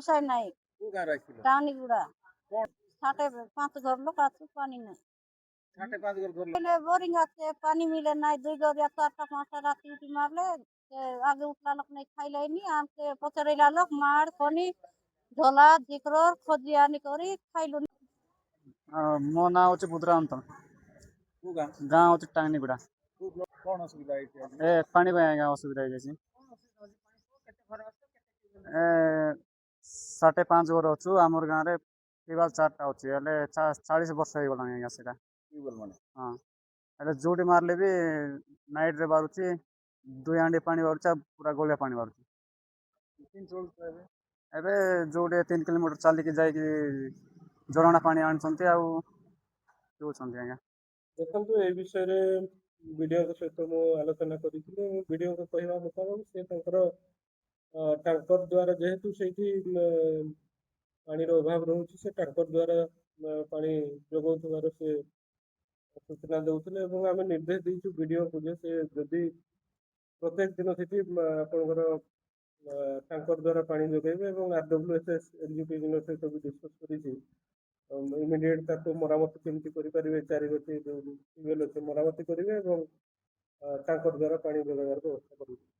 हुसैन नाइक କୋଉ ଗାଁରୁ ଆସିଥିଲ? टाणीगुड़ा କଣ 5.5 घर लोग आते पानी नहीं 5.5 घर पहले बोरिंग आते पानी मिले नहीं 2 घर या 4टा 5टा राती उठी मारले आगे उठला लोग नहीं खाई लेनी आमके पचरेला लोग मार कोनी झोला जिक्रो खोजी आनी करी खाइलु ମୋ ନାଁ ହେଉଛି ବୁଦ୍ରାନ୍ତ କୋଉ ଗାଁ ଗାଁ ହେଉଛି ଟାଙ୍ଗନିଗୁଡ଼ା କୋଉ ବ୍ଲକ କଣ ଅସୁବିଧା ହେଇଛି ଆଜି? ଏ ପାଣି ପାଇଁ ଆଜ୍ଞା ଅସୁବିଧା ହେଇଯାଇଛି ଏ 5.5 ଘର ଅଛୁ ଆମର ଗାଁରେ ଟ୍ୟୁବୱେଲ 4ଟା ଅଛି ହେଲେ 40 ବର୍ଷ ହେଇଗଲାଣି ଆଜ୍ଞା ସେଇଟା ଟ୍ୟୁବୱେଲ ମାନେ ହଁ ହେଲେ ଯେଉଁଠି ମାରିଲେ ବି ନାଇଟ୍ରେ ବାହାରୁଛି 2 ହାଣ୍ଡି ପାଣି ବାହାରୁଛି ଆଉ ପୁରା ଗୋଳିଆ ପାଣି ବାହାରୁଛି କେମିତି ଚଳୁଛ ଏବେ? ଏବେ ଯେଉଁଠି 3 କିଲୋମିଟର ଚାଲିକି ଯାଇକି ଝରଣା ପାଣି ଆଣୁଛନ୍ତି ଆଉ ପିଉଛନ୍ତି ଆଜ୍ଞା ଦେଖନ୍ତୁ ଏ ବିଷୟରେ ବିଡ଼ିଓଙ୍କ ସହିତ ମୁଁ ଆଲୋଚନା କରିଥିଲି ବିଡ଼ିଓଙ୍କ କହିବା ମୁତାବକ ସେ ତାଙ୍କର ଟ୍ୟାଙ୍କର ଦ୍ୱାରା ଯେହେତୁ ସେଇଠି ପାଣିର ଅଭାବ ରହୁଛି ସେ ଟ୍ୟାଙ୍କର ଦ୍ୱାରା ପାଣି ଯୋଗାଉଥିବାର ସେ ସୂଚନା ଦେଉଥିଲେ ଏବଂ ଆମେ ନିର୍ଦ୍ଦେଶ ଦେଇଛୁ ବିଡ଼ିଓଙ୍କୁ ଯେ ସେ ଯଦି ପ୍ରତ୍ୟେକ ଦିନ ସେଠି ଆପଣଙ୍କର ଟ୍ୟାଙ୍କର ଦ୍ୱାରା ପାଣି ଯୋଗାଇବେ ଏବଂ RWSS NGP ସହିତ ବି ଡିସ୍କସ୍ କରିଛି ଇମିଡ଼ିଏଟ୍ ତାକୁ ମରାମତି କେମିତି କରିପାରିବେ 4 ଗୋଟି ଯେଉଁ ଟ୍ୟୁବୱେଲ୍ ଅଛି ମରାମତି କରିବେ ଏବଂ ଟ୍ୟାଙ୍କର ଦ୍ୱାରା ପାଣି ଯୋଗାଇବାର ବ୍ୟବସ୍ଥା କରିବେ